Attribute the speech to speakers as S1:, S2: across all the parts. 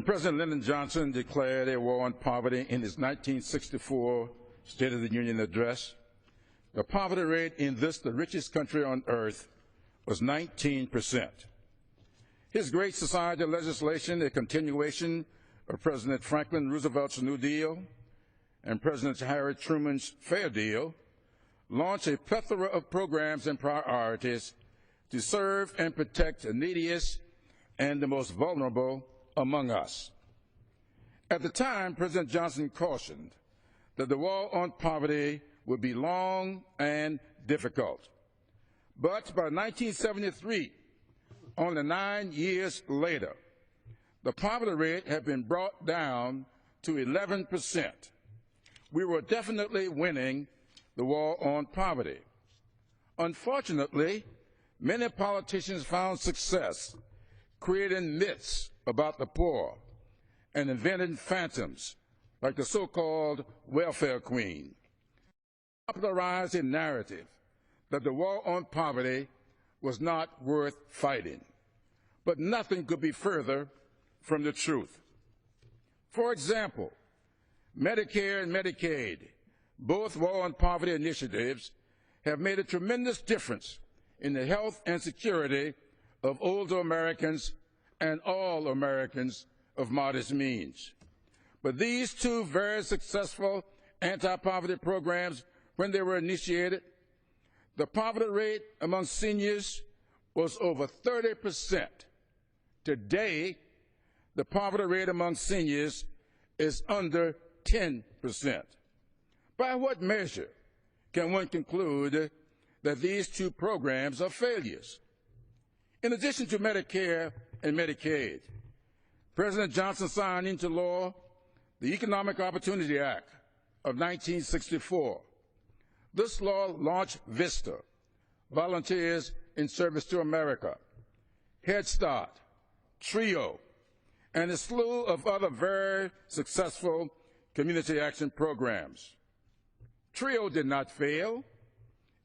S1: President Lyndon Johnson declared a war on poverty in his 1964 State of the Union address. The poverty rate in this, the richest country on earth, was 19%. His Great Society legislation, a continuation of President Franklin Roosevelt's New Deal and President Harry Truman's Fair Deal, launched a plethora of programs and priorities to serve and protect the neediest and the most vulnerable among us. At the time, President Johnson cautioned that the war on poverty would be long and difficult. But by 1973, only 9 years later, the poverty rate had been brought down to 11%. We were definitely winning the war on poverty. Unfortunately, many politicians found success creating myths about the poor and inventing phantoms like the so-called welfare queen. Popularized a narrative that the war on poverty was not worth fighting. But nothing could be further from the truth. For example, Medicare and Medicaid, both war on poverty initiatives, have made a tremendous difference in the health and security of older Americans and all Americans of modest means. But these two very successful anti-poverty programs, when they were initiated, the poverty rate among seniors was over 30%. Today, the poverty rate among seniors is under 10%. By what measure can one conclude that these two programs are failures? In addition to Medicare and Medicaid, President Johnson signed into law the Economic Opportunity Act of 1964. This law launched VISTA, Volunteers in Service to America, Head Start, TRIO, and a slew of other very successful community action programs. TRIO did not fail.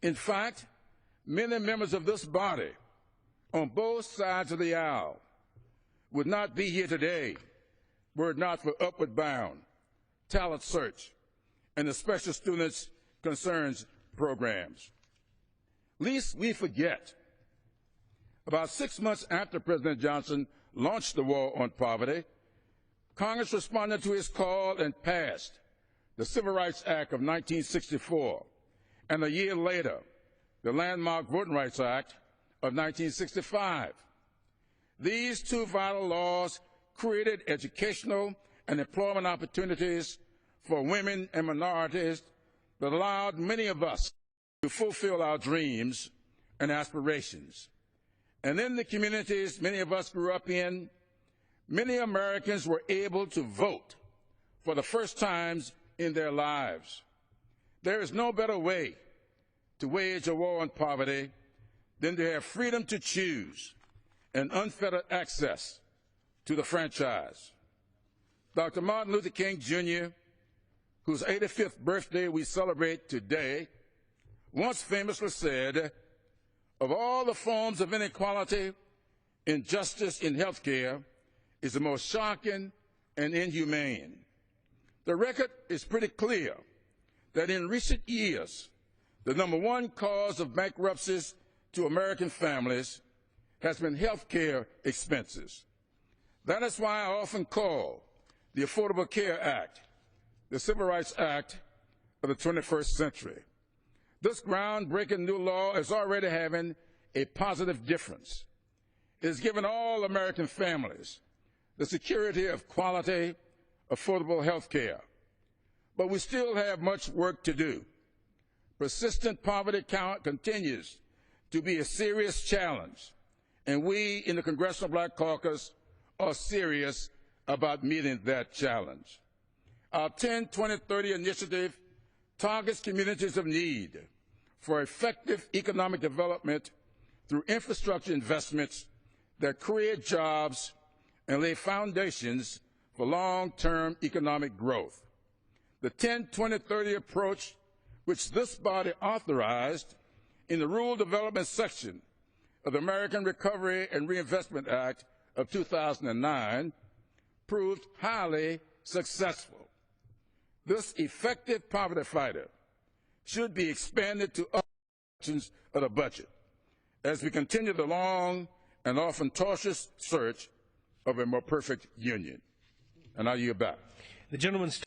S1: In fact, many members of this body on both sides of the aisle would not be here today were it not for Upward Bound, Talent Search, and the Special Students Concerns programs. Lest we forget, about 6 months after President Johnson launched the war on poverty, Congress responded to his call and passed the Civil Rights Act of 1964, and a year later, the landmark Voting Rights Act of 1965. These two vital laws created educational and employment opportunities for women and minorities that allowed many of us to fulfill our dreams and aspirations. And in the communities many of us grew up in, many Americans were able to vote for the first times in their lives. There is no better way to wage a war on poverty than to have freedom to choose and unfettered access to the franchise. Dr. Martin Luther King, Jr., whose 85th birthday we celebrate today, once famously said, "Of all the forms of inequality, injustice in health care is the most shocking and inhumane." The record is pretty clear that in recent years, the #1 cause of bankruptcies to American families has been health care expenses. That is why I often call the Affordable Care Act the Civil Rights Act of the 21st century. This groundbreaking new law is already having a positive difference. It has given all American families the security of quality, affordable health care. But we still have much work to do. Persistent poverty continues to be a serious challenge, and we in the Congressional Black Caucus are serious about meeting that challenge. Our 10-20-30 initiative targets communities of need for effective economic development through infrastructure investments that create jobs and lay foundations for long-term economic growth. The 10-20-30 approach, which this body authorized in the Rural Development section of the American Recovery and Reinvestment Act of 2009, proved highly successful. This effective poverty fighter should be expanded to other sections of the budget as we continue the long and often tortuous search of a more perfect union. And I yield back.
S2: The gentleman's